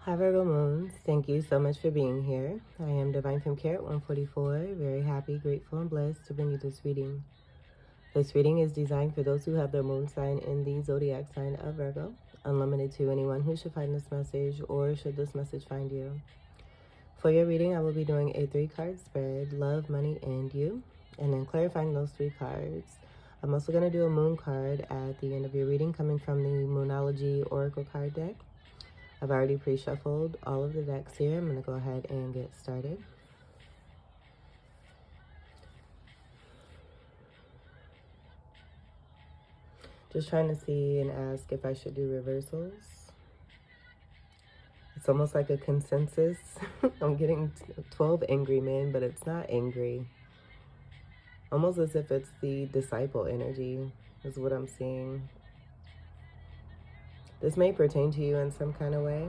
Hi Virgo Moons, thank you so much for being here. I am Divine Femme Carrot 144, very happy, grateful, and blessed to bring you this reading. This reading is designed for those who have their moon sign in the zodiac sign of Virgo, unlimited to anyone who should find this message or should this message find you. For your reading, I will be doing a 3-card spread, love, money, and you, and then clarifying those 3 cards. I'm also going to do a moon card at the end of your reading coming from the Moonology Oracle card deck. I've already pre-shuffled all of the decks here. I'm going to go ahead and get started. Just trying to see and ask if I should do reversals. It's almost like a consensus. I'm getting 12 angry men, but it's not angry. Almost as if it's the disciple energy is what I'm seeing. This may pertain to you in some kind of way.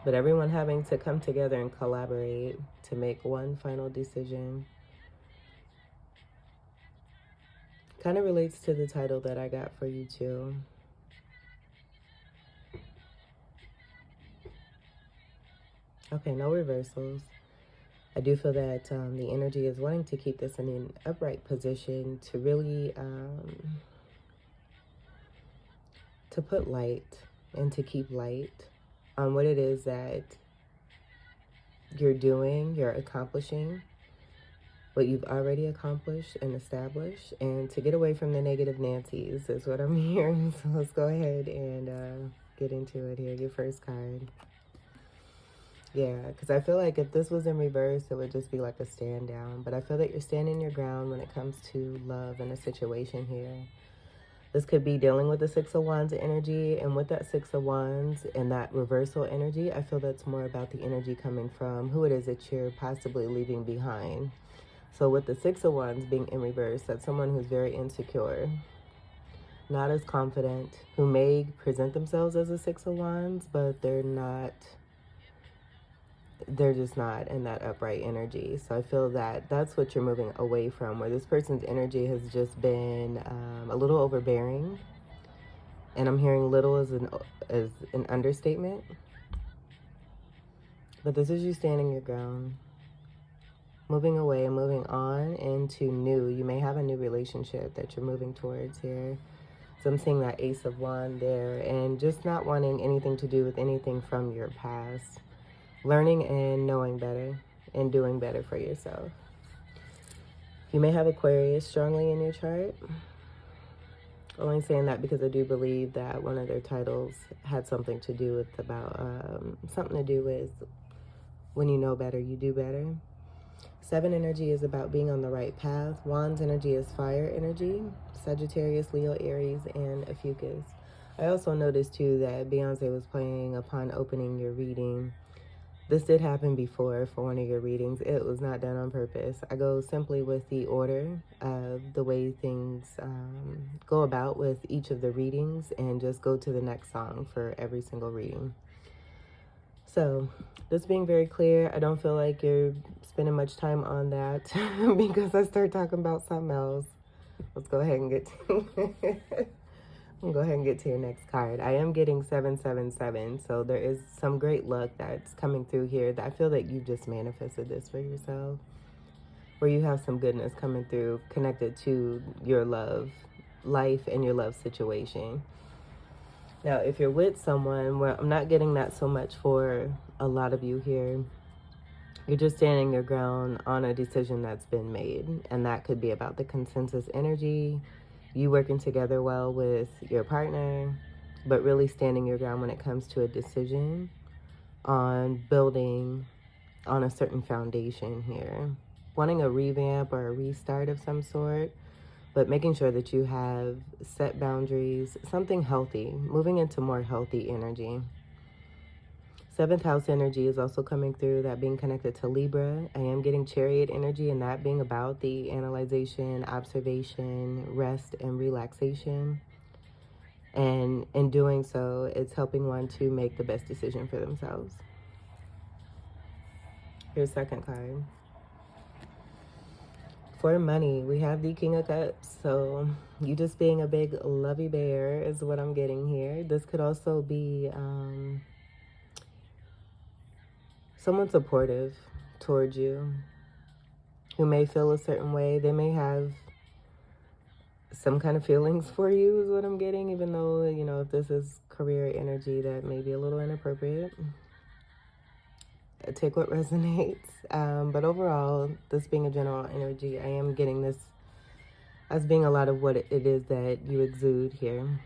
But everyone having to come together and collaborate to make one final decision. Kind of relates to the title that I got for you too. Okay, no reversals. I do feel that the energy is wanting to keep this in an upright position to really to put light and to keep light on what it is that you're doing, you're accomplishing, what you've already accomplished and established, and to get away from the negative Nancy's is what I'm hearing. So let's go ahead and get into it here. Your first card. Yeah, because I feel like if this was in reverse, it would just be like a stand down. But I feel that you're standing your ground when it comes to love in a situation here. This could be dealing with the 6 of Wands energy, and with that 6 of Wands and that reversal energy, I feel that's more about the energy coming from who it is that you're possibly leaving behind. So with the 6 of Wands being in reverse, that's someone who's very insecure, not as confident, who may present themselves as a 6 of Wands, but they're just not in that upright energy. So I feel that that's what you're moving away from, where this person's energy has just been a little overbearing. And I'm hearing little as an understatement. But this is you standing your ground, moving away and moving on into new. You may have a new relationship that you're moving towards here. So I'm seeing that Ace of Wands there, and just not wanting anything to do with anything from your past. Learning and knowing better and doing better for yourself. You may have Aquarius strongly in your chart. Only saying that because I do believe that one of their titles had something to do with something to do with when you know better, you do better. 7 energy is about being on the right path. Wands energy is fire energy. Sagittarius, Leo, Aries, and Ophiuchus. I also noticed too that Beyonce was playing upon opening your reading. This did happen before for one of your readings. It was not done on purpose. I go simply with the order of the way things go about with each of the readings and just go to the next song for every single reading. So, this being very clear, I don't feel like you're spending much time on that because I start talking about something else. Let's go ahead and get to We'll go ahead and get to your next card. I am getting 777, so there is some great luck that's coming through here. That I feel that you just manifested this for yourself, where you have some goodness coming through connected to your love life and your love situation. Now, if you're with someone, where I'm not getting that so much for a lot of you here, you're just standing your ground on a decision that's been made, and that could be about the consensus energy, you working together well with your partner, but really standing your ground when it comes to a decision on building on a certain foundation here. Wanting a revamp or a restart of some sort, but making sure that you have set boundaries, something healthy, moving into more healthy energy. 7th house energy is also coming through, that being connected to Libra. I am getting Chariot energy, and that being about the analyzation, observation, rest, and relaxation. And in doing so, it's helping one to make the best decision for themselves. Here's second card. For money, we have the King of Cups. So you just being a big lovey bear is what I'm getting here. This could also be someone supportive towards you who may feel a certain way. They may have some kind of feelings for you is what I'm getting, even though, you know, if this is career energy, that may be a little inappropriate. Take what resonates. But overall, this being a general energy, I am getting this as being a lot of what it is that you exude here.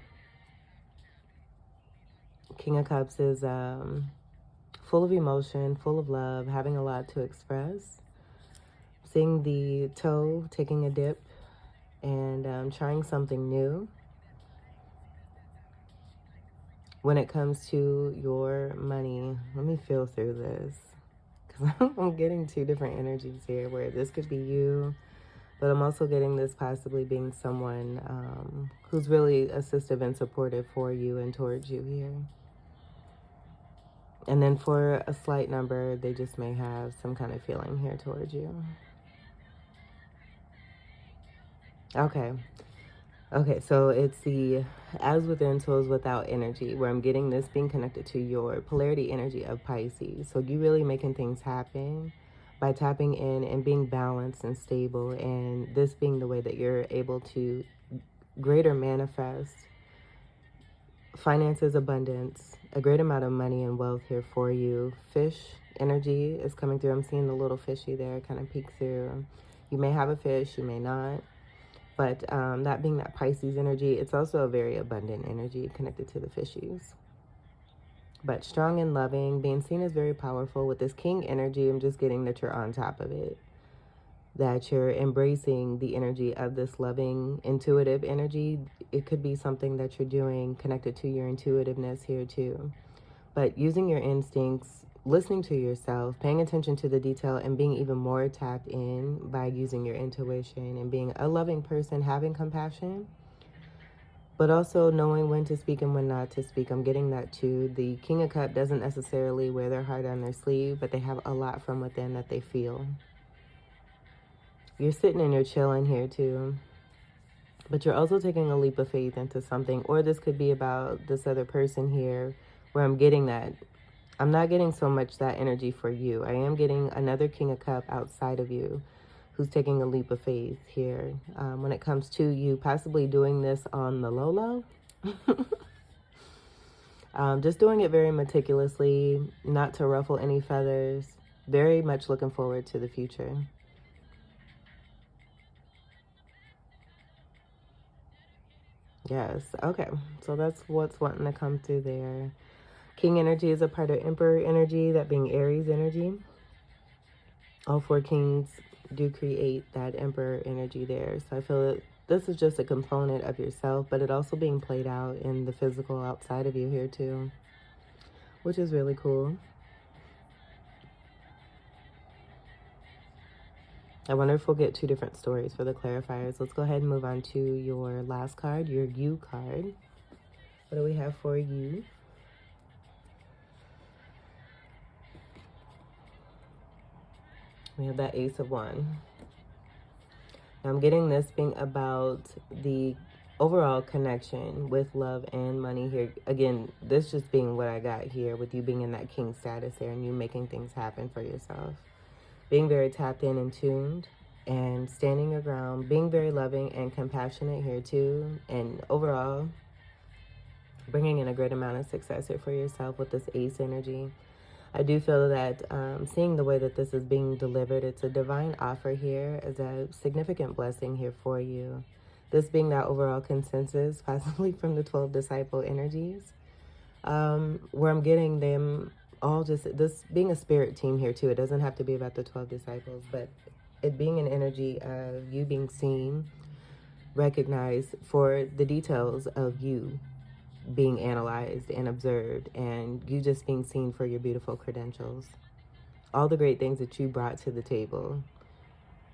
King of Cups is full of emotion, full of love, having a lot to express. Seeing the toe, taking a dip, and trying something new. When it comes to your money, let me feel through this, because I'm getting two different energies here, where this could be you, but I'm also getting this possibly being someone who's really assistive and supportive for you and towards you here. And then for a slight number, they just may have some kind of feeling here towards you. Okay, so it's the as within, so as without energy, where I'm getting this being connected to your polarity energy of Pisces. So you really making things happen by tapping in and being balanced and stable, and this being the way that you're able to greater manifest finances, abundance, a great amount of money and wealth here for you. Fish energy is coming through. I'm seeing the little fishy there kind of peek through. You may have a fish, you may not. But that being that Pisces energy, it's also a very abundant energy connected to the fishies. But strong and loving, being seen as very powerful. With this King energy, I'm just getting that you're on top of it. That you're embracing the energy of this loving, intuitive energy. It could be something that you're doing connected to your intuitiveness here too. But using your instincts, listening to yourself, paying attention to the detail, and being even more tapped in by using your intuition and being a loving person, having compassion, but also knowing when to speak and when not to speak. I'm getting that too. The King of Cups doesn't necessarily wear their heart on their sleeve, but they have a lot from within that they feel. You're sitting and you're chilling here too, but you're also taking a leap of faith into something, or this could be about this other person here, where I'm getting that I'm not getting so much that energy for you. I am getting another King of Cups outside of you who's taking a leap of faith here. When it comes to you possibly doing this on the low. Just doing it very meticulously, not to ruffle any feathers. Very much looking forward to the future. Yes, okay. So that's what's wanting to come through there. King energy is a part of Emperor energy, that being Aries energy. All four kings do create that Emperor energy there. So I feel that this is just a component of yourself, but it also being played out in the physical outside of you here too, which is really cool. I wonder if we'll get two different stories for the clarifiers. Let's go ahead and move on to your last card, your you card. What do we have for you? We have that Ace of Wands. Now I'm getting this being about the overall connection with love and money here. Again, this just being what I got here with you being in that king status there and you making things happen for yourself. Being very tapped in and tuned and standing your ground. Being very loving and compassionate here too. And overall, bringing in a great amount of success here for yourself with this Ace energy. I do feel that seeing the way that this is being delivered, it's a divine offer here, is a significant blessing here for you. This being that overall consensus, possibly from the 12 disciple energies, where I'm getting them all just, this being a spirit team here too. It doesn't have to be about the 12 disciples, but it being an energy of you being seen, recognized for the details of you being analyzed and observed, and you just being seen for your beautiful credentials, all the great things that you brought to the table,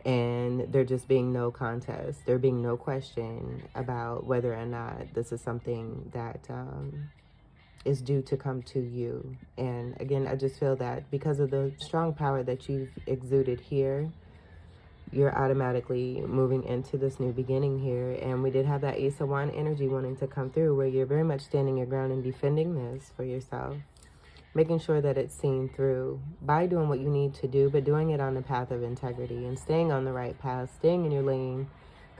and there just being no contest, there being no question about whether or not this is something that is due to come to you. And again, I just feel that because of the strong power that you've exuded here, you're automatically moving into this new beginning here. And we did have that Ace of Wands energy wanting to come through, where you're very much standing your ground and defending this for yourself, making sure that it's seen through by doing what you need to do, but doing it on the path of integrity and staying on the right path, staying in your lane,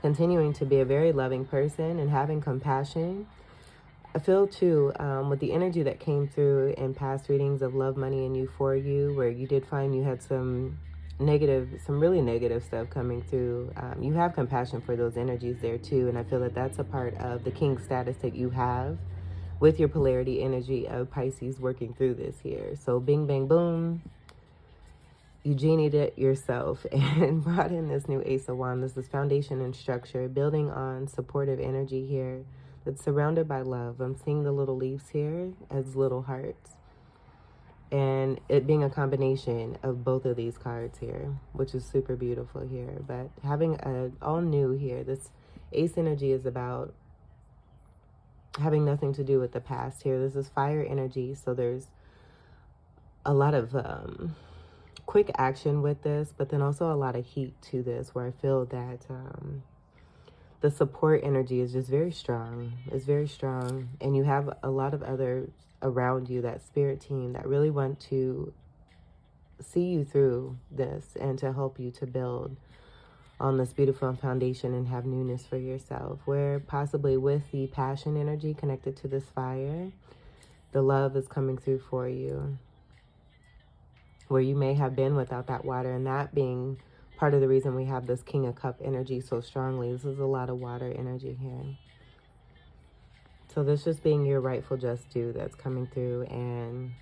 continuing to be a very loving person and having compassion. I feel too, with the energy that came through in past readings of love, money, and you for you, where you did find you had some really negative stuff coming through. You have compassion for those energies there too. And I feel that that's a part of the king status that you have with your polarity energy of Pisces working through this here. So bing, bang, boom. You genied it yourself and brought in this new Ace of Wands. This is foundation and structure, building on supportive energy here that's surrounded by love. I'm seeing the little leaves here as little hearts. And it being a combination of both of these cards here, which is super beautiful here. But having a all new here, this Ace energy is about having nothing to do with the past here. This is fire energy, so there's a lot of quick action with this, but then also a lot of heat to this, where I feel that the support energy is just very strong. It's very strong, and you have a lot of others around you, that spirit team, that really want to see you through this and to help you to build on this beautiful foundation and have newness for yourself, where possibly with the passion energy connected to this fire, the love is coming through for you, where you may have been without that water, and that being part of the reason we have this King of Cup energy so strongly. This is a lot of water energy here. So this just being your rightful just due that's coming through, and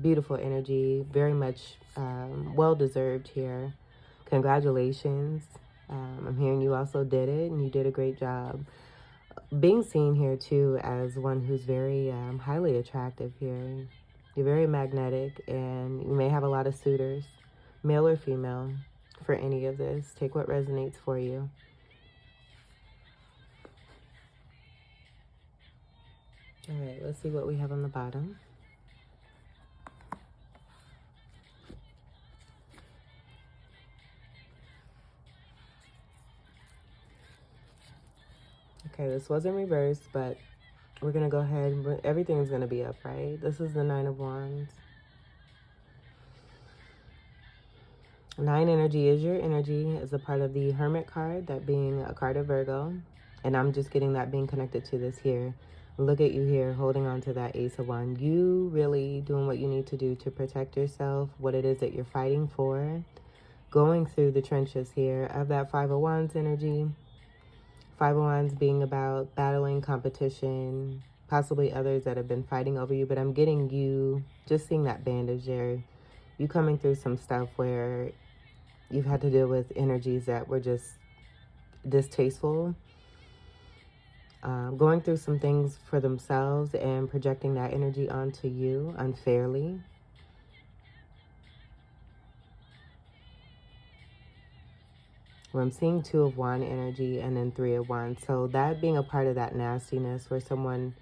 beautiful energy, very much well-deserved here. Congratulations. I'm hearing you also did it, and you did a great job. Being seen here, too, as one who's very highly attractive here. You're very magnetic, and you may have a lot of suitors, male or female, for any of this. Take what resonates for you. All right, let's see what we have on the bottom. Okay, this wasn't reversed, but we're going to go ahead. Everything's going to be up, right? This is the Nine of Wands. 9 energy is your energy as a part of the Hermit card, that being a card of Virgo. And I'm just getting that being connected to this here. Look at you here holding on to that Ace of Wands. You really doing what you need to do to protect yourself, what it is that you're fighting for. Going through the trenches here of that Five of Wands energy. Five of Wands being about battling competition, possibly others that have been fighting over you. But I'm getting you, just seeing that bandage there. You coming through some stuff where you've had to deal with energies that were just distasteful. Going through some things for themselves and projecting that energy onto you unfairly. Where I'm seeing 2 of Wands energy and then 3 of Wands. So that being a part of that nastiness, where someone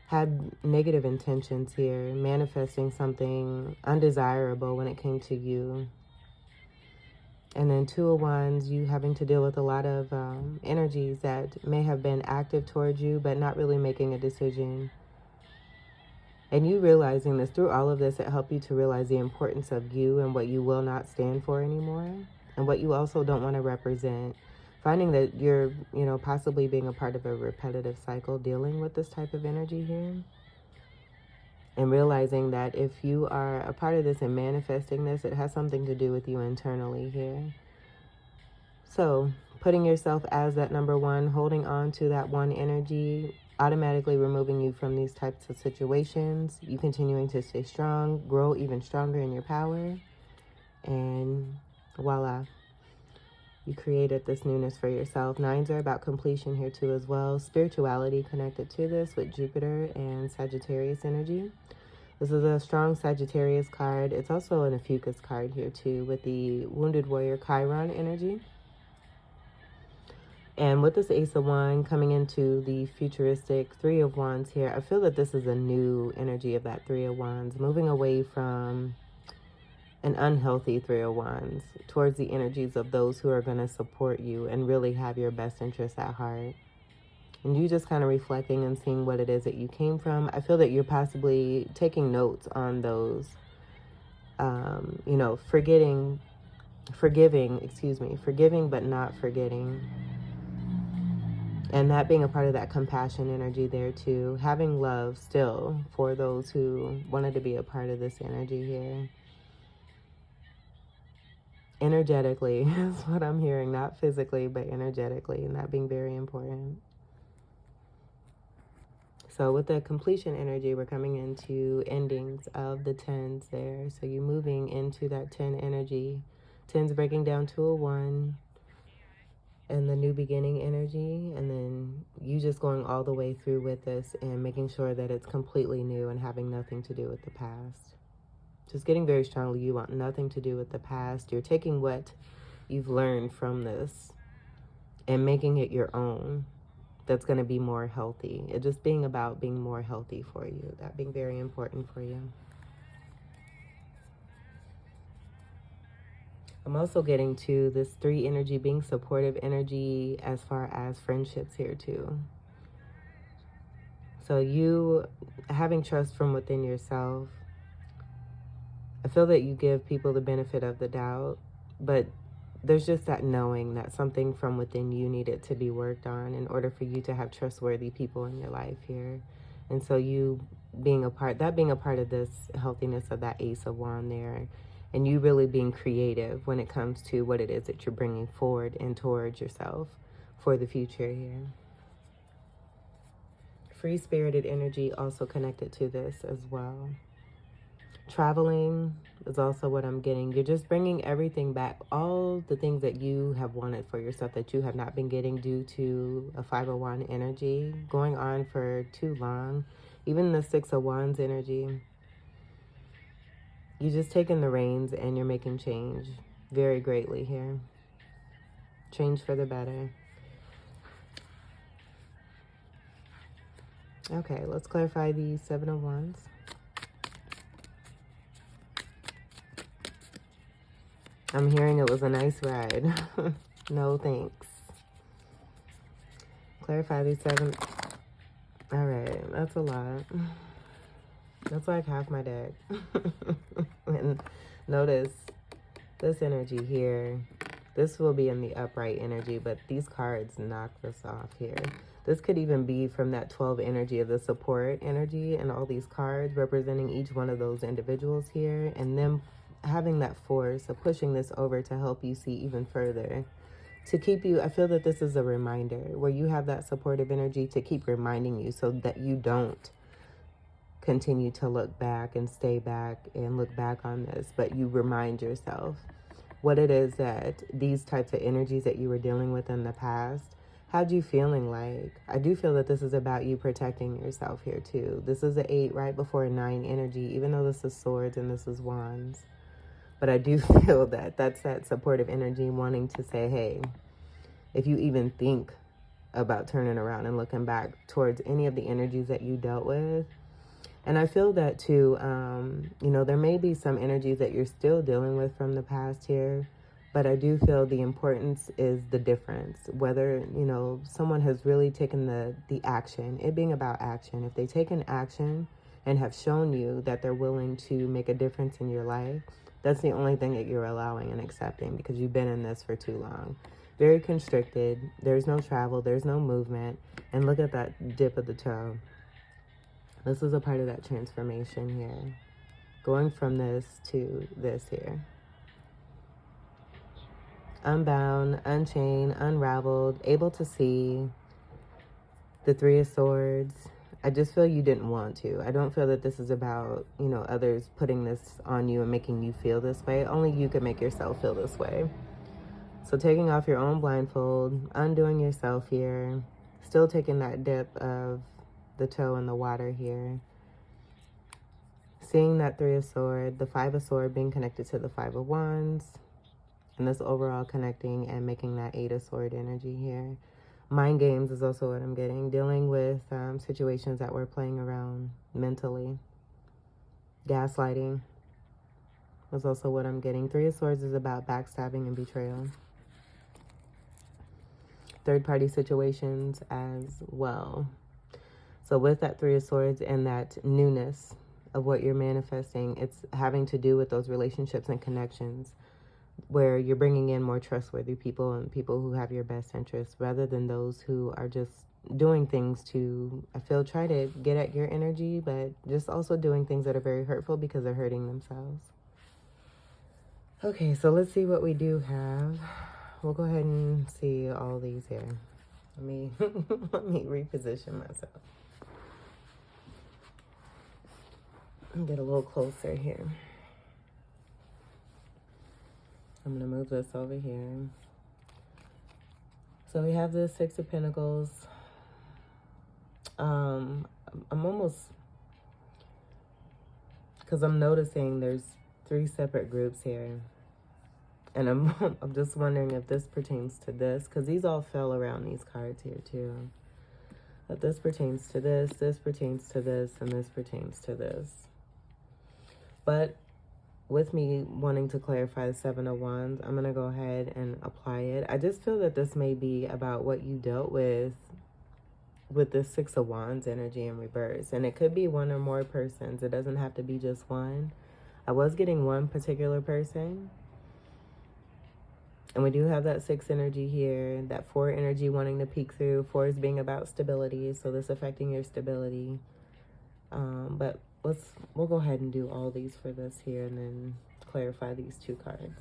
had negative intentions here, manifesting something undesirable when it came to you. And then 2 of Wands, you having to deal with a lot of energies that may have been active towards you, but not really making a decision. And you realizing this, through all of this, it helped you to realize the importance of you and what you will not stand for anymore, and what you also don't want to represent. Finding that you're, possibly being a part of a repetitive cycle dealing with this type of energy here. And realizing that if you are a part of this and manifesting this, it has something to do with you internally here. So putting yourself as that number one, holding on to that one energy, automatically removing you from these types of situations. You continuing to stay strong, grow even stronger in your power. And voila. You created this newness for yourself. 9s are about completion here too as well. Spirituality connected to this with Jupiter and Sagittarius energy. This is a strong Sagittarius card. It's also an Ophiuchus card here too with the Wounded Warrior Chiron energy. And with this Ace of Wands coming into the futuristic 3 of Wands here, I feel that this is a new energy of that 3 of Wands. Moving away from an unhealthy Three of Wands towards the energies of those who are going to support you and really have your best interests at heart. And you just kind of reflecting and seeing what it is that you came from. I feel that you're possibly taking notes on those, you know, forgiving, but not forgetting. And that being a part of that compassion energy there too. Having love still for those who wanted to be a part of this energy here. Energetically is what I'm hearing, not physically, but energetically, and that being very important. So with the completion energy, we're coming into endings of the tens there. So you're moving into that 10 energy. Tens breaking down to a 1. And the new beginning energy. And then you just going all the way through with this and making sure that it's completely new and having nothing to do with the past. Just getting very strongly, you want nothing to do with the past. You're taking what you've learned from this and making it your own. That's going to be more healthy. It just being about being more healthy for you. That being very important for you. I'm also getting to this 3 energy being supportive energy as far as friendships here too. So you having trust from within yourself. I feel that you give people the benefit of the doubt, but there's just that knowing that something from within you needed to be worked on in order for you to have trustworthy people in your life here. And so you being a part of this healthiness of that Ace of Wands there, and you really being creative when it comes to what it is that you're bringing forward and towards yourself for the future here. Free-spirited energy also connected to this as well. Traveling is also what I'm getting. You're just bringing everything back, all the things that you have wanted for yourself that you have not been getting due to a 5 of Wands energy going on for too long. Even the 6 of Wands energy. You're just taking the reins and you're making change very greatly here. Change for the better. Okay, let's clarify the 7 of Wands. I'm hearing it was a nice ride. No thanks. Clarify these 7. All right, that's a lot. That's like half my deck. And notice this energy here. This will be in the upright energy, but these cards knock this off here. This could even be from that 12 energy of the support energy and all these cards representing each one of those individuals here, and them having that force of pushing this over to help you see even further. To keep you, I feel that this is a reminder where you have that supportive energy to keep reminding you so that you don't continue to look back and stay back and look back on this, but you remind yourself what it is that these types of energies that you were dealing with in the past, how'd you feeling like? I do feel that this is about you protecting yourself here too. This is the 8 right before a 9 energy, even though this is swords and this is wands. But I do feel that that's that supportive energy wanting to say, hey, if you even think about turning around and looking back towards any of the energies that you dealt with. And I feel that too, you know, there may be some energies that you're still dealing with from the past here, but I do feel the importance is the difference. Whether, you know, someone has really taken the action, it being about action. If they take an action and have shown you that they're willing to make a difference in your life, that's the only thing that you're allowing and accepting because you've been in this for too long. Very constricted. There's no travel. There's no movement. And look at that dip of the toe. This is a part of that transformation here. Going from this to this here. Unbound, unchained, unraveled, able to see the 3 of Swords. I just feel you didn't want to. I don't feel that this is about, you know, others putting this on you and making you feel this way. Only you can make yourself feel this way. So taking off your own blindfold, undoing yourself here, still taking that dip of the toe in the water here. Seeing that 3 of Swords, the 5 of Swords being connected to the 5 of Wands, and this overall connecting and making that 8 of Swords energy here. Mind games is also what I'm getting. Dealing with situations that we're playing around mentally. Gaslighting. That's also what I'm getting. Three of Swords is about backstabbing and betrayal. Third-party situations as well. So with that Three of Swords and that newness of what you're manifesting, it's having to do with those relationships and connections where you're bringing in more trustworthy people and people who have your best interests rather than those who are just doing things to, I feel, try to get at your energy, but just also doing things that are very hurtful because they're hurting themselves. Okay, so let's see what we do have. We'll go ahead and see all these here. Let me let me reposition myself. Get a little closer here. I'm going to move this over here. So we have the Six of Pentacles. I'm almost, because I'm noticing there's three separate groups here. And I'm just wondering if this pertains to this, because these all fell around these cards here too. But this pertains to this pertains to this, and this pertains to this. But with me wanting to clarify the Seven of Wands, I'm going to go ahead and apply it. I just feel that this may be about what you dealt with the Six of Wands energy in reverse. And it could be one or more persons. It doesn't have to be just one. I was getting one particular person. And we do have that Six energy here, that Four energy wanting to peek through. Four is being about stability, so this affecting your stability. But we'll go ahead and do all these for this here and then clarify these two cards.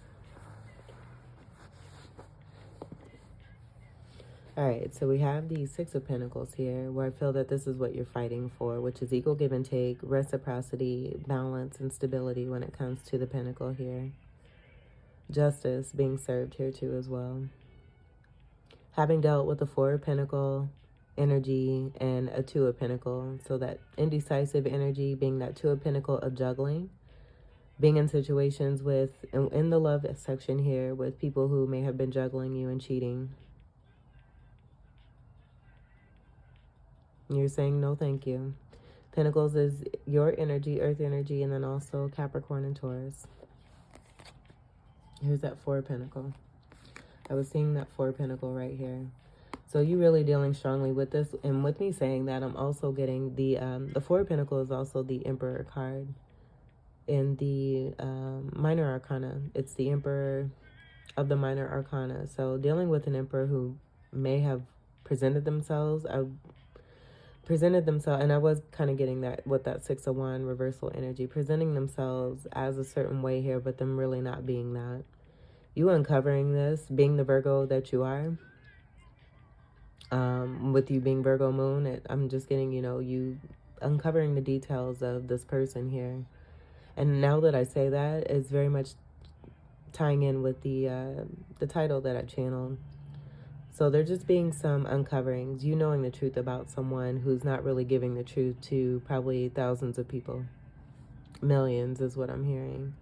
All right, so we have the Six of Pentacles here, where I feel that this is what you're fighting for, which is equal give and take, reciprocity, balance, and stability when it comes to the Pentacle here. Justice being served here too as well. Having dealt with the Four of Pentacle energy and a Two of Pentacle, so that indecisive energy being that Two of Pentacle of juggling, being in situations with, in the love section here, with people who may have been juggling you and cheating. You're saying no thank you. Pentacles is your energy, Earth energy, and then also Capricorn and Taurus. Here's that Four of Pentacle. I was seeing that Four of Pentacle right here. So you're really dealing strongly with this. And with me saying that, I'm also getting the Four of Pentacles is also the Emperor card in the Minor Arcana. It's the Emperor of the Minor Arcana. So dealing with an Emperor who may have presented themselves. And I was kind of getting that with that Six of Wands reversal energy, presenting themselves as a certain way here, but them really not being that. You uncovering this, being the Virgo that you are, with you being Virgo moon, I'm just getting, you uncovering the details of this person here. And now that I say that, it's very much tying in with the title that I channeled. So there just being some uncoverings, you knowing the truth about someone who's not really giving the truth to probably thousands of people. Millions is what I'm hearing.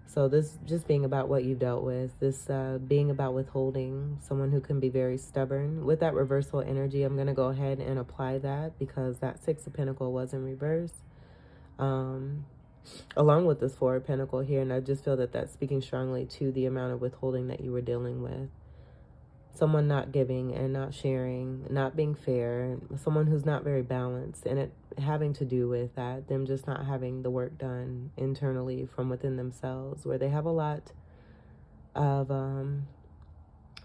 So this just being about what you've dealt with, this being about withholding, someone who can be very stubborn. With that reversal energy, I'm going to go ahead and apply that because that Six of Pentacles was in reverse. Along with this Four of Pentacles here, and I just feel that that's speaking strongly to the amount of withholding that you were dealing with. Someone not giving and not sharing, not being fair, someone who's not very balanced, and it having to do with that, them just not having the work done internally from within themselves, where they have a lot of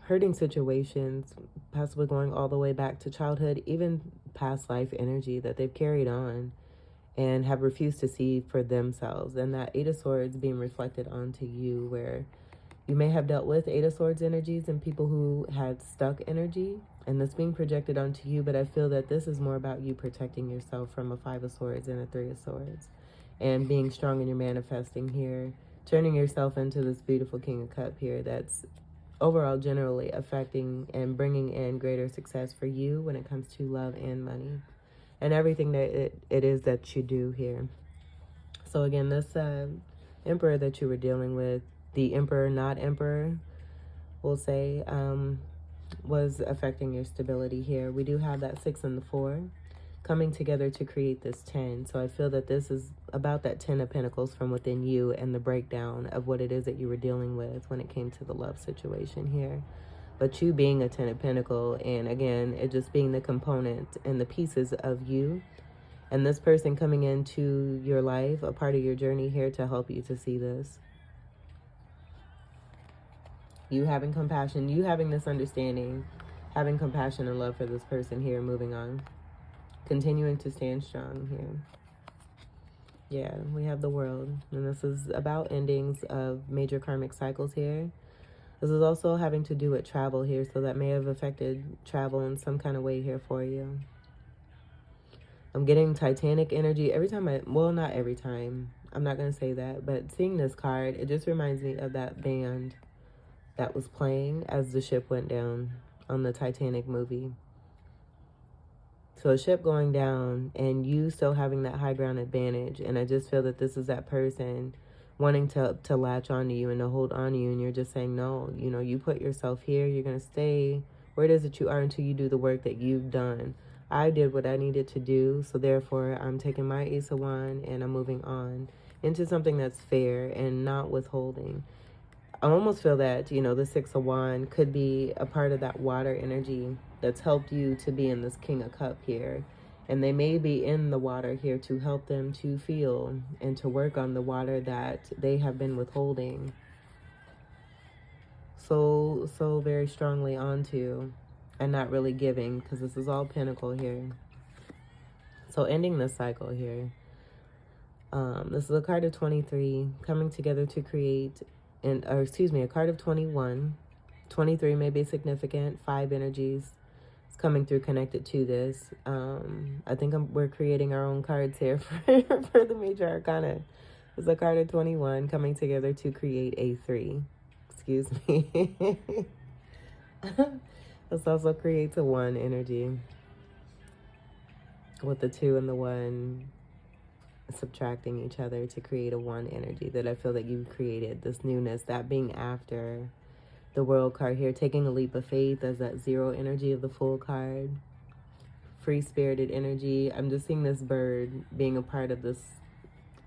hurting situations, possibly going all the way back to childhood, even past life energy that they've carried on and have refused to see for themselves. And that Eight of Swords being reflected onto you, where you may have dealt with Eight of Swords energies and people who had stuck energy, and that's being projected onto you. But I feel that this is more about you protecting yourself from a Five of Swords and a Three of Swords, and being strong in your manifesting here, turning yourself into this beautiful King of Cups here that's overall generally affecting and bringing in greater success for you when it comes to love and money and everything that it is that you do here. So again, this Emperor that you were dealing with, the Emperor, not Emperor, we'll say, was affecting your stability here. We do have that Six and the Four. coming together to create this 10. So I feel that this is about that 10 of Pentacles from within you and the breakdown of what it is that you were dealing with when it came to the love situation here. But you being a 10 of Pentacles, and again, it just being the component and the pieces of you, and this person coming into your life, a part of your journey here to help you to see this. You having compassion, you having this understanding, having compassion and love for this person here, moving on. Continuing to stand strong here. Yeah, we have the World. And this is about endings of major karmic cycles here. This is also having to do with travel here, so that may have affected travel in some kind of way here for you. I'm getting Titanic energy every time well, not every time. I'm not going to say that, but seeing this card, it just reminds me of that band that was playing as the ship went down on the Titanic movie. So a ship going down and you still having that high ground advantage. And I just feel that this is that person wanting to latch onto you and to hold on to you. And you're just saying, no, you know, you put yourself here. You're going to stay where it is that you are until you do the work that you've done. I did what I needed to do. So therefore, I'm taking my Ace of Wands and I'm moving on into something that's fair and not withholding. I almost feel that, you know, the Six of Wands could be a part of that water energy that's helped you to be in this King of Cup here. And they may be in the water here to help them to feel and to work on the water that they have been withholding so very strongly onto, and not really giving, because this is all Pentacle here. So ending this cycle here. This is a card of 23 coming together to create, a card of 21. 23 may be significant. 5 energies is coming through connected to this. I think we're creating our own cards here for the major arcana. It's a card of 21 coming together to create a 3. Excuse me. This also creates a 1 energy with the 2 and the 1 subtracting each other to create a 1 energy that I feel that you've created, this newness, that being after the World card here, taking a leap of faith as that 0 energy of the Fool card, free-spirited energy. I'm just seeing this bird being a part of this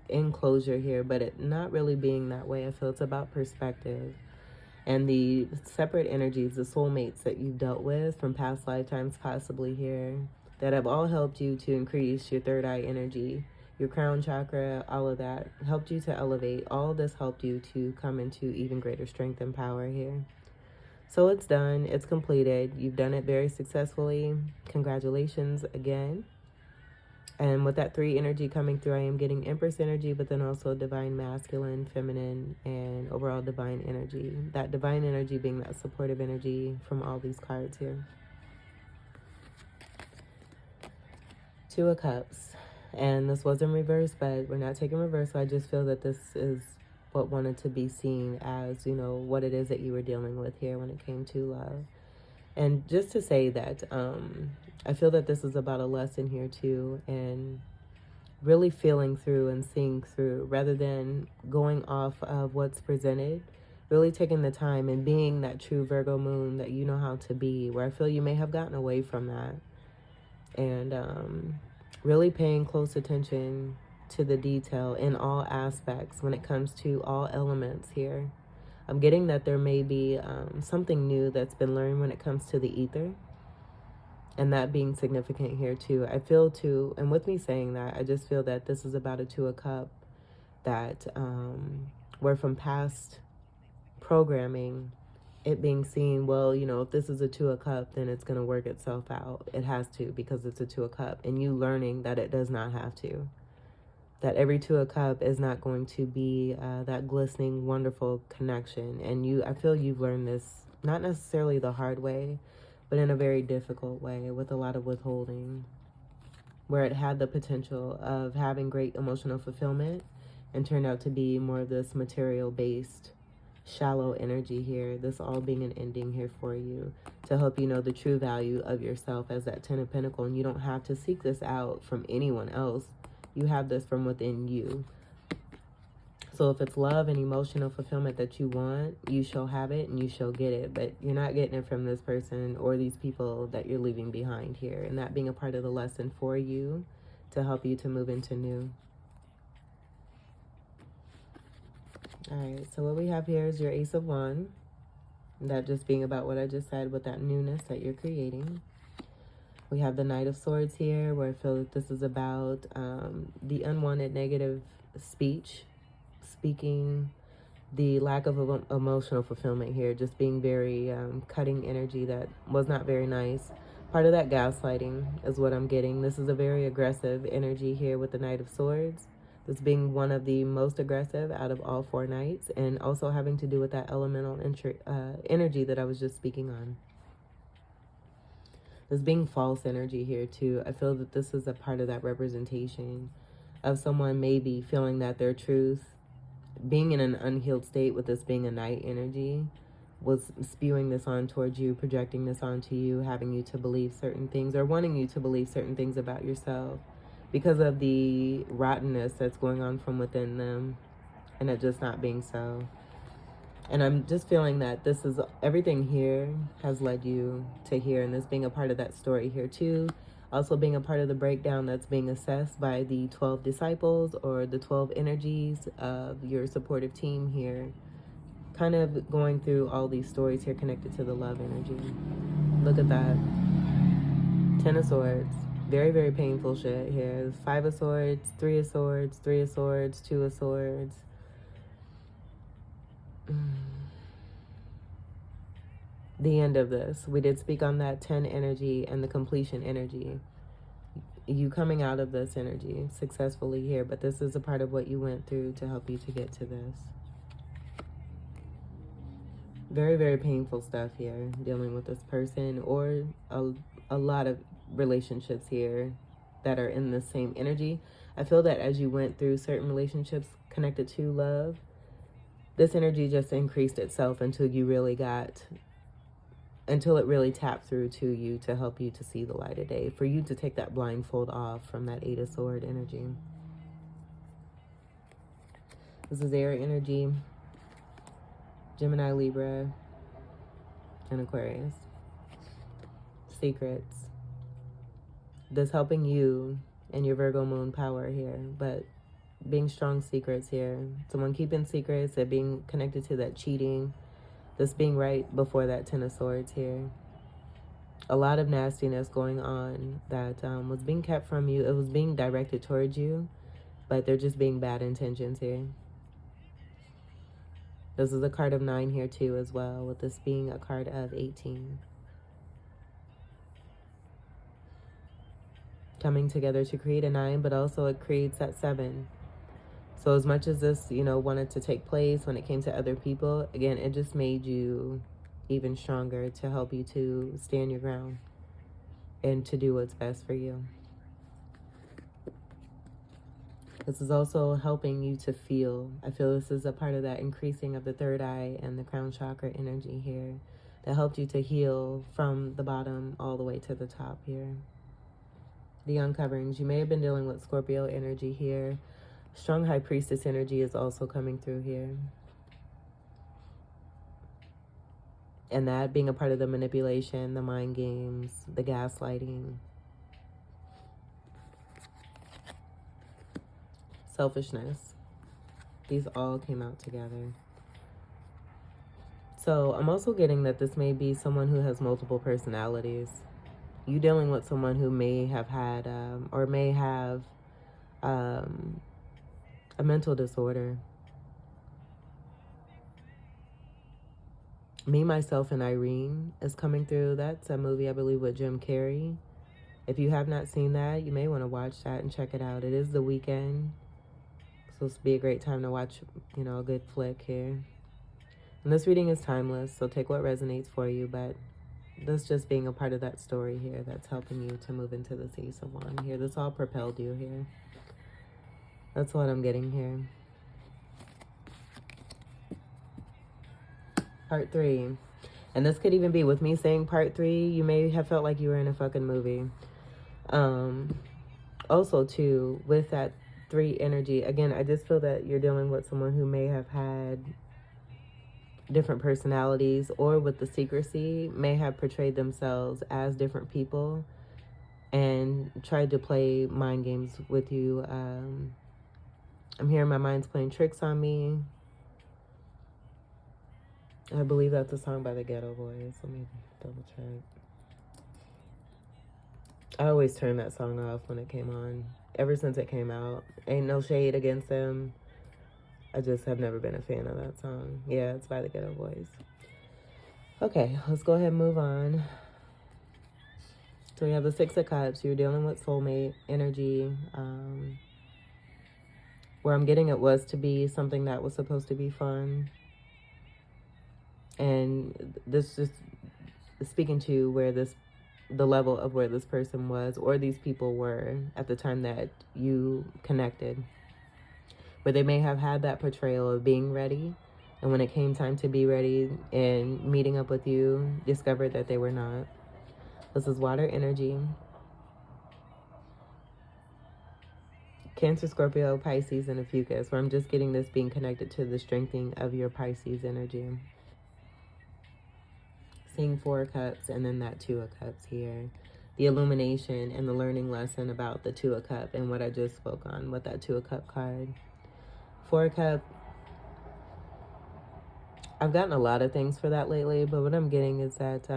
enclosure here, but it not really being that way. I feel it's about perspective and the separate energies, the soulmates that you've dealt with from past lifetimes possibly here, that have all helped you to increase your third eye energy, your crown chakra, all of that helped you to elevate. All of this helped you to come into even greater strength and power here. So it's done. It's completed. You've done it very successfully. Congratulations again. And with that 3 energy coming through, I am getting Empress energy, but then also divine masculine, feminine, and overall divine energy. That divine energy being that supportive energy from all these cards here. 2 of Cups. And this was in reverse, but we're not taking reverse. So I just feel that this is what wanted to be seen as, you know, what it is that you were dealing with here when it came to love. And just to say that I feel that this is about a lesson here too, and really feeling through and seeing through rather than going off of what's presented, really taking the time and being that true Virgo moon that you know how to be, where I feel you may have gotten away from that. And really paying close attention to the detail in all aspects when it comes to all elements here. I'm getting that there may be something new that's been learned when it comes to the ether, and that being significant here too. I feel too, and with me saying that, I just feel that this is about a 2 of Cup that where from past programming, it being seen, well, you know, if this is a 2 of Cup, then it's going to work itself out. It has to, because it's a 2 of Cup, and you learning that it does not have to. That every 2 of Cup is not going to be that glistening, wonderful connection. And I feel you've learned this, not necessarily the hard way, but in a very difficult way with a lot of withholding, where it had the potential of having great emotional fulfillment and turned out to be more of this material-based, shallow energy here. This all being an ending here for you to help you know the true value of yourself as that 10 of Pentacles. And you don't have to seek this out from anyone else. You have this from within you. So if it's love and emotional fulfillment that you want, you shall have it and you shall get it. But you're not getting it from this person or these people that you're leaving behind here. And that being a part of the lesson for you to help you to move into new. All right, so what we have here is your Ace of Wands. That just being about what I just said with that newness that you're creating. We have the Knight of Swords here, where I feel that this is about the unwanted negative speech, speaking, the lack of emotional fulfillment here, just being very cutting energy that was not very nice. Part of that gaslighting is what I'm getting. This is a very aggressive energy here with the Knight of Swords. This being one of the most aggressive out of all 4 knights, and also having to do with that elemental energy that I was just speaking on. This being false energy here too. I feel that this is a part of that representation of someone maybe feeling that their truth, being in an unhealed state with this being a knight energy, was spewing this on towards you, projecting this onto you, having you to believe certain things or wanting you to believe certain things about yourself because of the rottenness that's going on from within them and it just not being so. And I'm just feeling that this is everything here has led you to here, and this being a part of that story here too. Also being a part of the breakdown that's being assessed by the 12 disciples or the 12 energies of your supportive team here. Kind of going through all these stories here connected to the love energy. Look at that. 10 of Swords. Very, very painful shit here. 5 of Swords, 3 of Swords, 3 of Swords, 2 of Swords. The end of this. We did speak on that 10 energy and the completion energy. You coming out of this energy successfully here, but this is a part of what you went through to help you to get to this. Very, very painful stuff here, dealing with this person or a lot of relationships here that are in the same energy. I feel that as you went through certain relationships connected to love, this energy just increased itself until you really until it really tapped through to you to help you to see the light of day, for you to take that blindfold off from that 8 of Swords energy. This is air energy, Gemini, Libra, and Aquarius. Secrets. This helping you and your Virgo moon power here, but being strong secrets here. Someone keeping secrets, that being connected to that cheating. This being right before that 10 of Swords here. A lot of nastiness going on that was being kept from you. It was being directed towards you, but they're just being bad intentions here. This is a card of 9 here too as well, with this being a card of 18. Coming together to create a 9, but also it creates that 7. So as much as this, wanted to take place when it came to other people, again, it just made you even stronger to help you to stand your ground and to do what's best for you. This is also helping you to feel. I feel this is a part of that increasing of the third eye and the crown chakra energy here that helped you to heal from the bottom all the way to the top here. The uncoverings. You may have been dealing with Scorpio energy here. Strong High Priestess energy is also coming through here. And that being a part of the manipulation, the mind games, the gaslighting, selfishness. These all came out together. So I'm also getting that this may be someone who has multiple personalities. You dealing with someone who may have had or may have a mental disorder. Me, Myself, and Irene is coming through. That's a movie, I believe, with Jim Carrey. If you have not seen that, you may want to watch that and check it out. It is the weekend. So it's be a great time to watch, a good flick here. And this reading is timeless, so take what resonates for you, but this just being a part of that story here that's helping you to move into this Ace of Wands here. This all propelled you here. That's what I'm getting here. Part 3. And this could even be, with me saying part 3, you may have felt like you were in a fucking movie. Also, too, with that 3 energy. Again, I just feel that you're dealing with someone who may have had different personalities, or with the secrecy, may have portrayed themselves as different people and tried to play mind games with you. I'm hearing my mind's playing tricks on me. I believe that's a song by the Ghetto Boys. Let me double check. I always turned that song off when it came on. Ever since it came out. Ain't no shade against them. I just have never been a fan of that song. Yeah, it's by the Ghetto Boys. Okay, let's go ahead and move on. So we have the 6 of Cups. You're dealing with soulmate energy. Where I'm getting it was to be something that was supposed to be fun. And this just speaking to where the level of where this person was, or these people were at the time that you connected. Where they may have had that portrayal of being ready, and when it came time to be ready and meeting up with you, discovered that they were not. This is water energy. Cancer, Scorpio, Pisces, and a Fucus, where I'm just getting this being connected to the strengthening of your Pisces energy. Seeing 4 of Cups, and then that 2 of Cups here. The illumination and the learning lesson about the 2 of Cups and what I just spoke on with that 2 of Cups card. 4 of Cups. I've gotten a lot of things for that lately, but what I'm getting is that,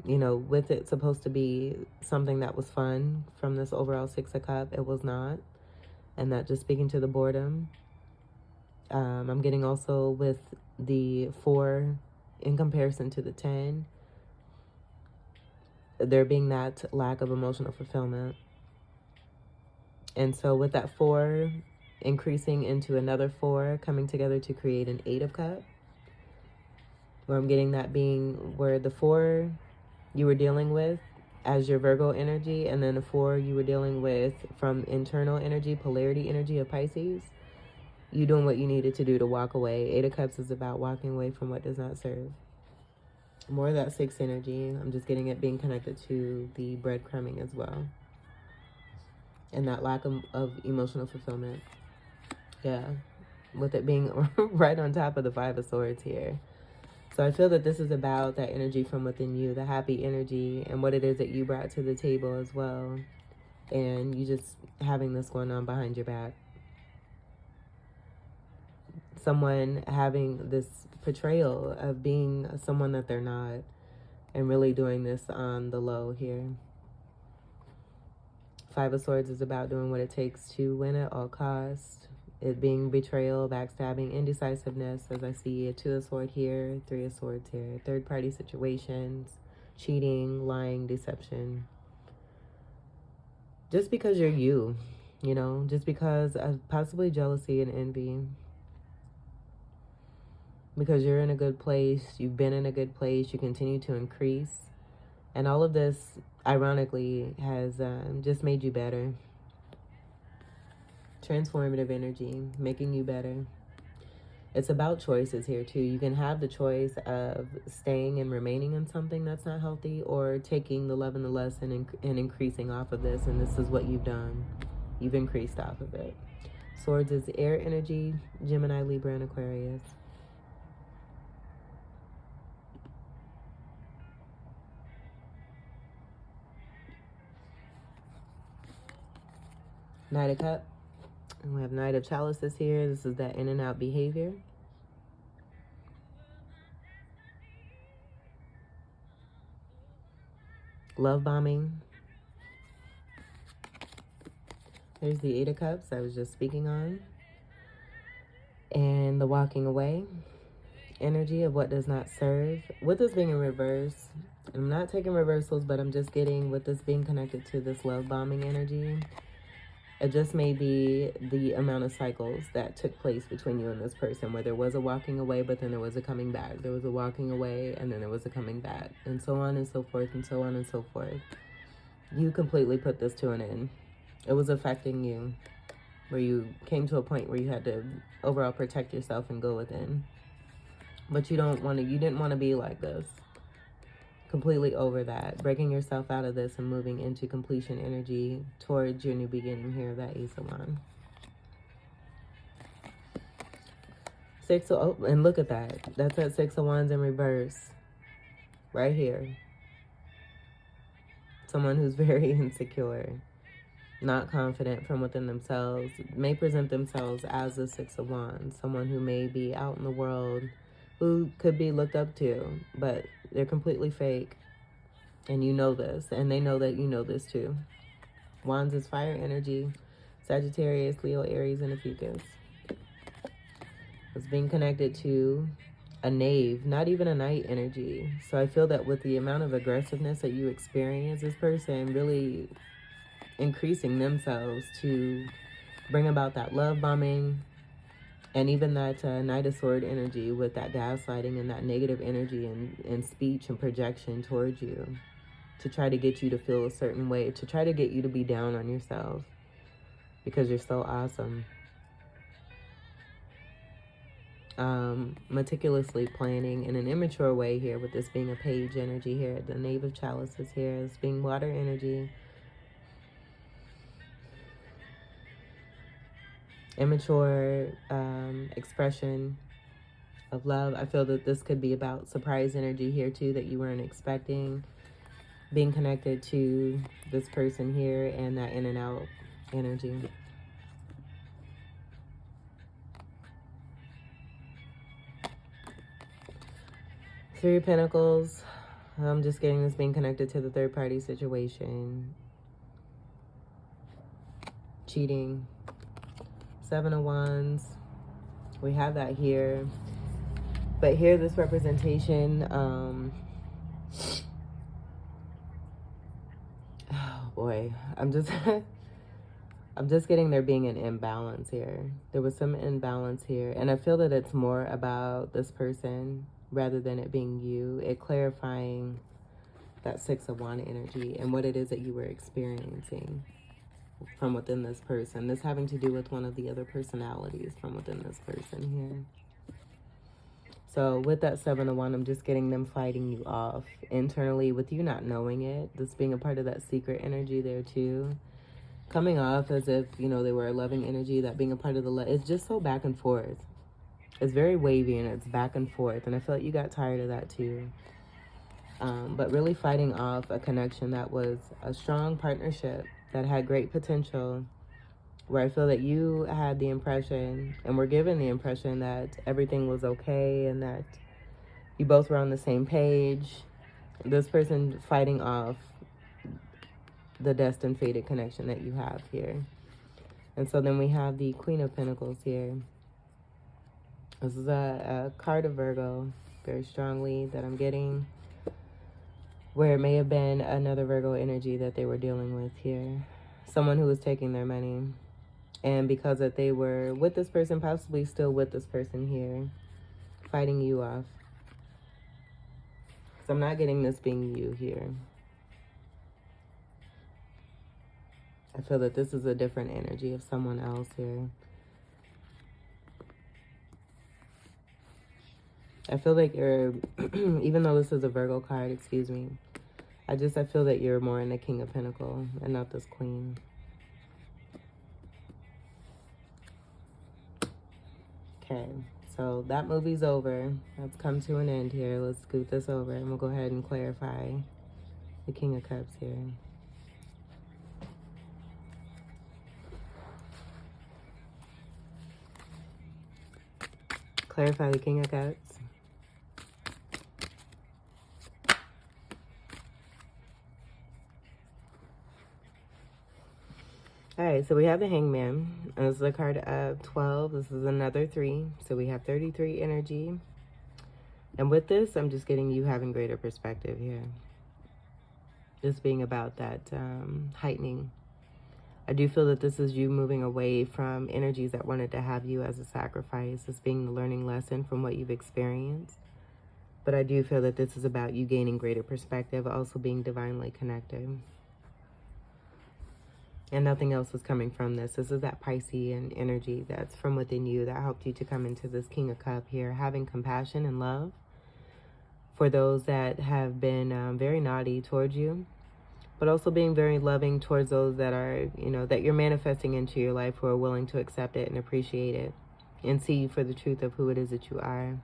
you know, with it supposed to be something that was fun from this overall 6 of Cups, it was not. And that just speaking to the boredom. I'm getting also with the 4 in comparison to the 10, there being that lack of emotional fulfillment. And so with that 4 increasing into another 4, coming together to create an 8 of Cups, where I'm getting that being where the 4 you were dealing with as your Virgo energy, and then the 4 you were dealing with from internal energy, polarity energy of Pisces, you doing what you needed to do to walk away. 8 of Cups is about walking away from what does not serve. More of that 6 energy, I'm just getting it being connected to the breadcrumbing as well. And that lack of emotional fulfillment. Yeah, with it being right on top of the 5 of Swords here. So I feel that this is about that energy from within you, the happy energy, and what it is that you brought to the table as well. And you just having this going on behind your back. Someone having this portrayal of being someone that they're not, and really doing this on the low here. 5 of Swords is about doing what it takes to win at all costs. It being betrayal, backstabbing, indecisiveness, as I see a 2 of Swords here, 3 of Swords here, third-party situations, cheating, lying, deception. Just because you're you know, just because of possibly jealousy and envy. Because you're in a good place, you've been in a good place, you continue to increase. And all of this, ironically, has just made you better. Transformative energy, making you better. It's about choices here too. You can have the choice of staying and remaining in something that's not healthy, or taking the love and the lesson and increasing off of this. And this is what you've done. You've increased off of it. Swords is air energy, Gemini, Libra, and Aquarius. Knight of Cups. And we have Knight of Chalices here. This is that in and out behavior. Love bombing. There's the 8 of Cups I was just speaking on. And the walking away. Energy of what does not serve. With this being in reverse, I'm not taking reversals, but I'm just getting with this being connected to this love bombing energy. It just may be the amount of cycles that took place between you and this person, where there was a walking away, but then there was a coming back. There was a walking away, and then there was a coming back, and so on and so forth, and so on and so forth. You completely put this to an end. It was affecting you, where you came to a point where you had to overall protect yourself and go within. But you didn't want to be like this. Completely over that, breaking yourself out of this and moving into completion energy towards your new beginning here, that Ace of Wands. And look at that. That's that Six of Wands in reverse. Right here. Someone who's very insecure, not confident from within themselves, may present themselves as the Six of Wands. Someone who may be out in the world, who could be looked up to, but they're completely fake. And you know this, and they know that you know this too. Wands is fire energy. Sagittarius, Leo, Aries, and Ophiuchus. It's being connected to a knave, not even a knight energy. So I feel that with the amount of aggressiveness that you experience, this person really increasing themselves to bring about that love bombing, and even that Knight of Sword energy with that gaslighting and that negative energy and speech and projection towards you to try to get you to feel a certain way, to try to get you to be down on yourself because you're so awesome. Meticulously planning in an immature way here, with this being a page energy here. The Knave of Chalices here, this being water energy. Immature expression of love. I feel that this could be about surprise energy here too that you weren't expecting. Being connected to this person here and that in and out energy. Three of Pentacles. I'm just getting this being connected to the third party situation. Cheating. Seven of Wands. We have that here. But here, this representation, oh boy, I'm just getting there being an imbalance here. There was some imbalance here. And I feel that it's more about this person rather than it being you. It clarifying that Six of Wands energy and what it is that you were experiencing from within this person. This having to do with one of the other personalities from within this person here. So with that Seven of Wands, I'm just getting them fighting you off internally with you not knowing it. This being a part of that secret energy there too. Coming off as if, you know, they were a loving energy, that being a part of the it's just so back and forth. It's very wavy and it's back and forth. And I feel like you got tired of that too. But really fighting off a connection that was a strong partnership that had great potential, where I feel that you had the impression and were given the impression that everything was okay and that you both were on the same page. This person fighting off the destined fated connection that you have here. And so then we have the Queen of Pentacles here. This is a card of Virgo, very strongly, that I'm getting, where it may have been another Virgo energy that they were dealing with here. Someone who was taking their money. And because that they were with this person, possibly still with this person here, fighting you off. So I'm not getting this being you here. I feel that this is a different energy of someone else here. I feel like you're, even though this is a Virgo card, excuse me, I feel that you're more in the King of Pentacles and not this Queen. Okay, so that movie's over. Let's come to an end here. Let's scoot this over and we'll go ahead and clarify the King of Cups here. Clarify the King of Cups. All right, so we have the Hangman. And this is a card of 12. This is another 3. So we have 33 energy. And with this, I'm just getting you having greater perspective here. Just being about that heightening. I do feel that this is you moving away from energies that wanted to have you as a sacrifice. This being the learning lesson from what you've experienced. But I do feel that this is about you gaining greater perspective, also being divinely connected. And nothing else is coming from this. This is that Piscean energy that's from within you that helped you to come into this King of Cups here. Having compassion and love for those that have been very naughty towards you. But also being very loving towards those that are, you know, that you're manifesting into your life who are willing to accept it and appreciate it. and see you for the truth of who it is that you are.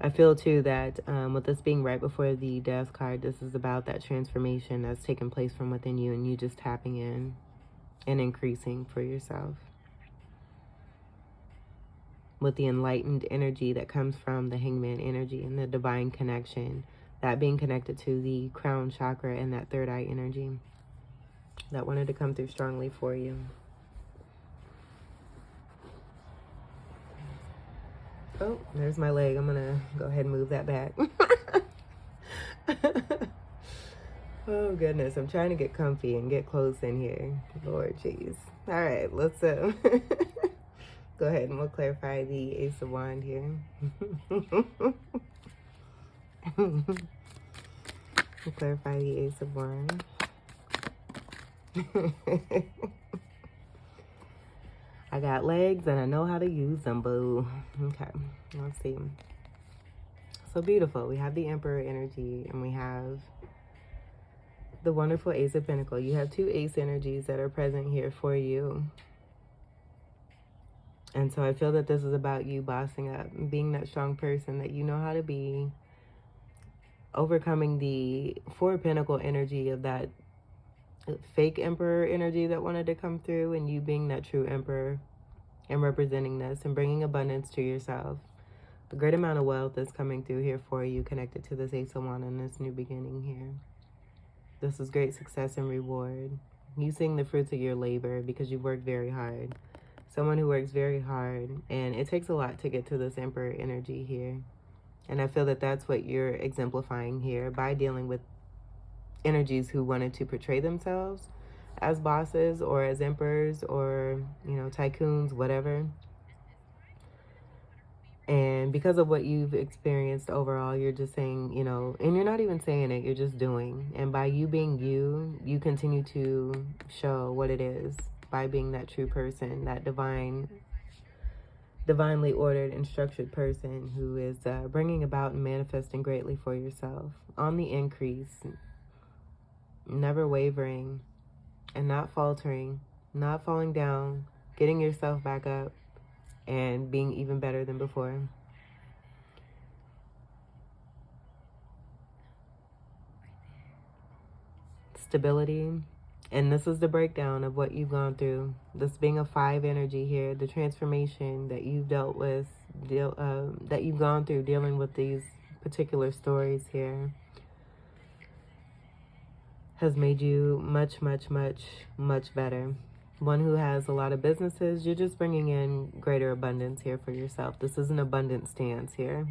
I feel too that with this being right before the Death card, this is about that transformation that's taking place from within you, and you just tapping in and increasing for yourself. With the enlightened energy that comes from the Hangman energy and the divine connection, that being connected to the crown chakra and that third eye energy that wanted to come through strongly for you. Oh, there's my leg. I'm gonna go ahead and move that back. Oh goodness, I'm trying to get comfy and get close in here. Lord jeez. All right, let's go ahead and we'll clarify the Ace of Wands here. We'll clarify the Ace of Wands. I got legs and I know how to use them, boo. Okay, let's see. So beautiful. We have the Emperor energy and we have the wonderful Ace of Pentacles. You have two Ace energies that are present here for you. And so I feel that this is about you bossing up and being that strong person that you know how to be, overcoming the Four of Pentacles energy of that fake Emperor energy that wanted to come through, and you being that true Emperor and representing this and bringing abundance to yourself. The great amount of wealth is coming through here for you, connected to this Ace of Wands and this new beginning here. This is great success and reward. You seeing the fruits of your labor because you worked very hard. Someone who works very hard, and it takes a lot to get to this Emperor energy here. And I feel that that's what you're exemplifying here by dealing with energies who wanted to portray themselves as bosses or as emperors or, you know, tycoons, whatever. And because of what you've experienced overall, you're just saying, you know, and you're not even saying it, you're just doing. And by you being you, you continue to show what it is by being that true person, that divinely ordered and structured person who is bringing about and manifesting greatly for yourself on the increase, never wavering and not faltering, not falling down, getting yourself back up and being even better than before. Stability. And this is the breakdown of what you've gone through. This being a 5 energy here, the transformation that you've dealt with, that you've gone through dealing with these particular stories here has made you much, much, much, much better. One who has a lot of businesses, you're just bringing in greater abundance here for yourself. This is an abundant stance here.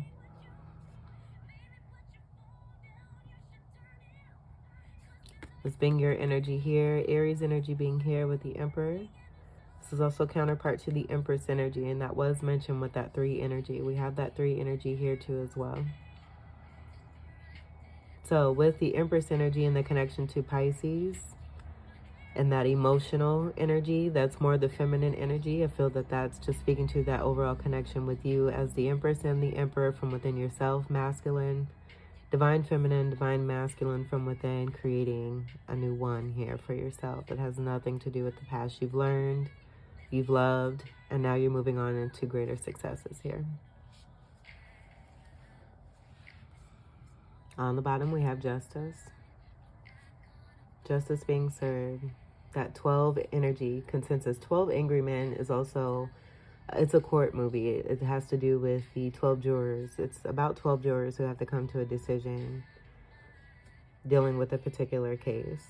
This being your energy here, Aries energy being here with the Emperor. This is also counterpart to the Empress energy, and that was mentioned with that 3 energy. We have that 3 energy here too as well. So with the Empress energy and the connection to Pisces and that emotional energy, that's more the feminine energy. I feel that that's just speaking to that overall connection with you as the Empress and the Emperor from within yourself, masculine, divine feminine, divine masculine from within, creating a new one here for yourself that has nothing to do with the past you've learned, you've loved, and now you're moving on into greater successes here. On the bottom, we have Justice. Justice being served. That 12 energy consensus. 12 Angry Men is also, it's a court movie. It has to do with the 12 jurors. It's about 12 jurors who have to come to a decision dealing with a particular case.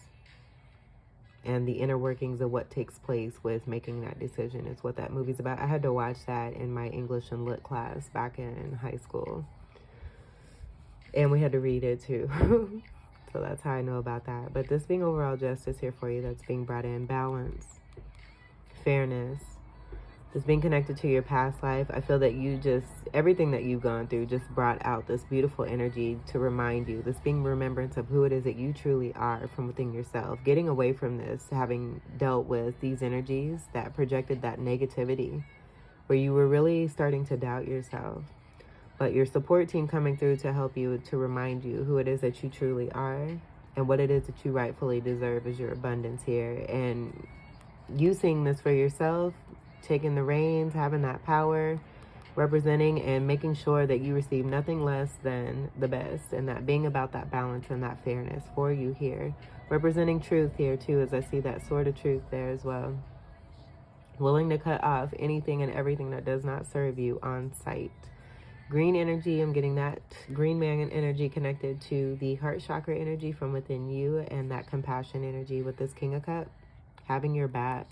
And the inner workings of what takes place with making that decision is what that movie's about. I had to watch that in my English and Lit class back in high school. And we had to read it too. So that's how I know about that. But this being overall justice here for you, that's being brought in. Balance, fairness, this being connected to your past life. I feel that you just, everything that you've gone through just brought out this beautiful energy to remind you, this being remembrance of who it is that you truly are from within yourself. Getting away from this, having dealt with these energies that projected that negativity, where you were really starting to doubt yourself. But your support team coming through to help you, to remind you who it is that you truly are, and what it is that you rightfully deserve is your abundance here. And you seeing this for yourself, taking the reins, having that power, representing and making sure that you receive nothing less than the best, and that being about that balance and that fairness for you here. Representing truth here too, as I see that sword of truth there as well. Willing to cut off anything and everything that does not serve you on sight. Green energy, I'm getting that green man energy connected to the heart chakra energy from within you, and that compassion energy with this King of Cups, having your back.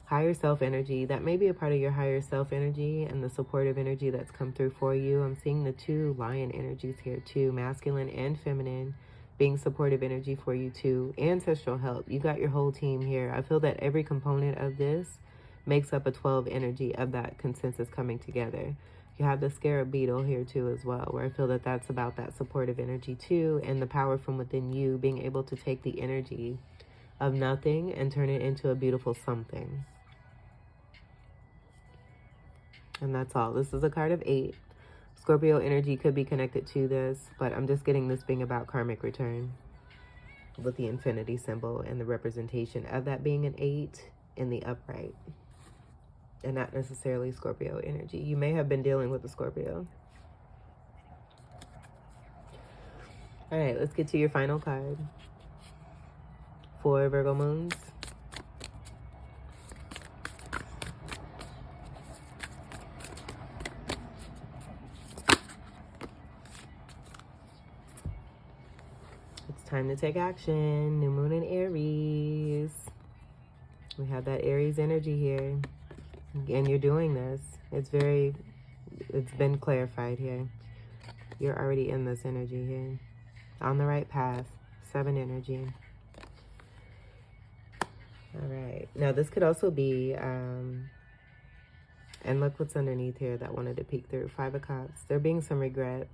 Higher self energy, that may be a part of your higher self energy and the supportive energy that's come through for you. I'm seeing the two lion energies here too, masculine and feminine, being supportive energy for you too. Ancestral help, you got your whole team here. I feel that every component of this makes up a 12 energy of that consensus coming together. You have the scarab beetle here too as well, where I feel that that's about that supportive energy too, and the power from within you being able to take the energy of nothing and turn it into a beautiful something. And that's all. This is a card of 8. Scorpio energy could be connected to this, but I'm just getting this being about karmic return with the infinity symbol and the representation of that being an 8 in the upright. And not necessarily Scorpio energy. You may have been dealing with a Scorpio. All right, let's get to your final card for Virgo moons. It's time to take action. New moon in Aries. We have that Aries energy here. And you're doing this. It's been clarified here. You're already in this energy here. On the right path. 7 energy. All right. Now this could also be, and look what's underneath here that wanted to peek through. 5 of Cups. There being some regret.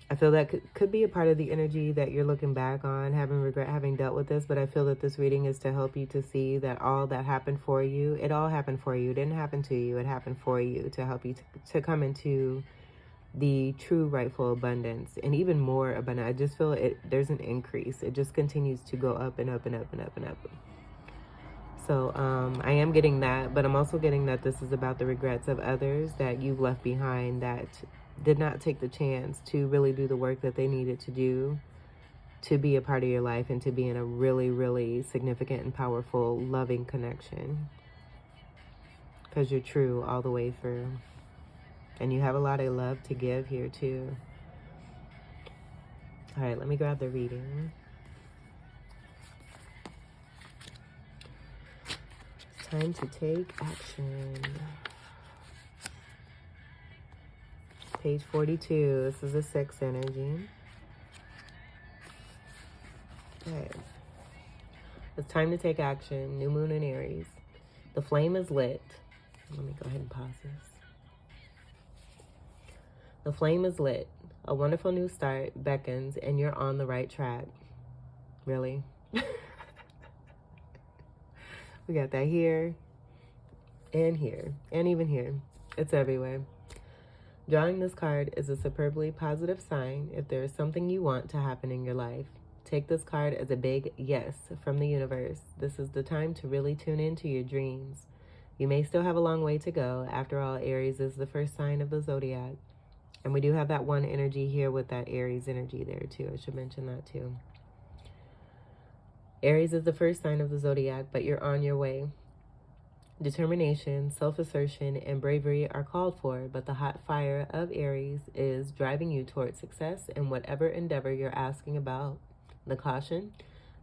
I feel that could be a part of the energy that you're looking back on, having regret, having dealt with this. But I feel that this reading is to help you to see that all that happened for you, it all happened for you. It didn't happen to you. It happened for you to help you to come into the true rightful abundance, and even more abundant. I just feel there's an increase. It just continues to go up and up and up and up and up. So I am getting that, but I'm also getting that this is about the regrets of others that you've left behind that did not take the chance to really do the work that they needed to do to be a part of your life and to be in a really, really significant and powerful, loving connection. Because you're true all the way through. And you have a lot of love to give here too. All right, let me grab the reading. It's time to take action. Page 42. This is a 6 energy. Okay. It's time to take action. New moon in Aries. The flame is lit. Let me go ahead and pause this. The flame is lit. A wonderful new start beckons, and you're on the right track. Really? We got that here, and even here. It's everywhere. Drawing this card is a superbly positive sign if there is something you want to happen in your life. Take this card as a big yes from the universe. This is the time to really tune into your dreams. You may still have a long way to go. After all, Aries is the first sign of the zodiac. And we do have that one energy here with that Aries energy there too. I should mention that too. Aries is the first sign of the zodiac, but you're on your way. Determination, self-assertion, and bravery are called for, but the hot fire of Aries is driving you towards success in whatever endeavor you're asking about. The caution,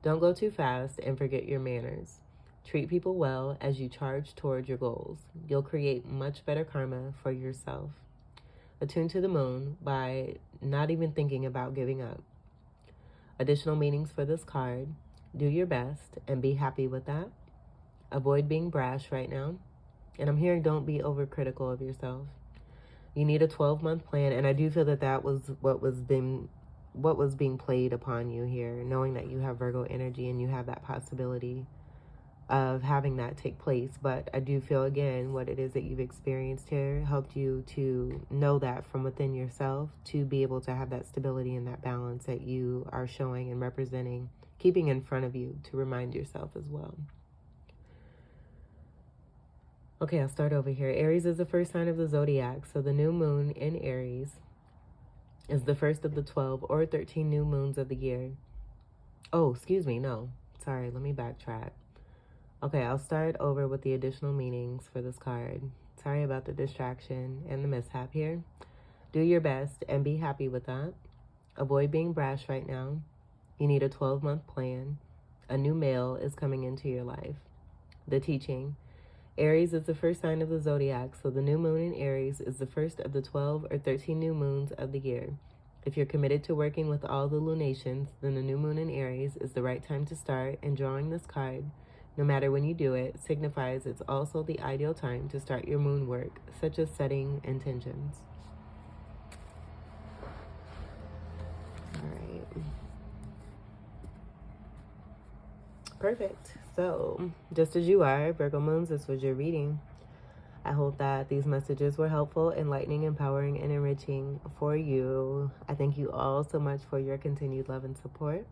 don't go too fast and forget your manners. Treat people well as you charge toward your goals. You'll create much better karma for yourself. Attune to the moon by not even thinking about giving up. Additional meanings for this card. Do your best and be happy with that. Avoid being brash right now. And I'm hearing don't be overcritical of yourself. You need a 12-month plan. And I do feel that that was what was being played upon you here. Knowing that you have Virgo energy and you have that possibility of having that take place. But I do feel, again, what it is that you've experienced here helped you to know that from within yourself, to be able to have that stability and that balance that you are showing and representing, keeping in front of you to remind yourself as well. Okay, I'll start over here. Aries is the first sign of the zodiac. So the new moon in Aries is the first of the 12 or 13 new moons of the year. Oh, excuse me. No, sorry. Let me backtrack. Okay, I'll start over with the additional meanings for this card. Sorry about the distraction and the mishap here. Do your best and be happy with that. Avoid being brash right now. You need a 12-month plan. A new male is coming into your life. The teaching. Aries is the first sign of the zodiac, so the new moon in Aries is the first of the 12 or 13 new moons of the year. If you're committed to working with all the lunations, then the new moon in Aries is the right time to start, and drawing this card, no matter when you do it, signifies it's also the ideal time to start your moon work, such as setting intentions. All right. Perfect. So, just as you are, Virgo moons, this was your reading. I hope that these messages were helpful, enlightening, empowering, and enriching for you. I thank you all so much for your continued love and support.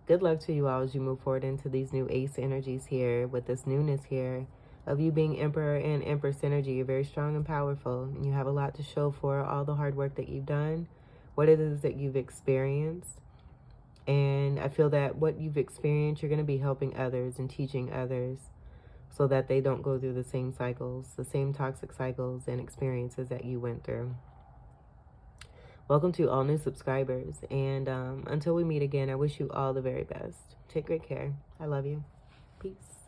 Good luck to you all as you move forward into these new ace energies here, with this newness here of you being Emperor and Empress energy. You're very strong and powerful, and you have a lot to show for all the hard work that you've done, what it is that you've experienced. And I feel that what you've experienced, you're going to be helping others and teaching others so that they don't go through the same cycles, the same toxic cycles and experiences that you went through. Welcome to all new subscribers. And until we meet again, I wish you all the very best. Take great care. I love you. Peace.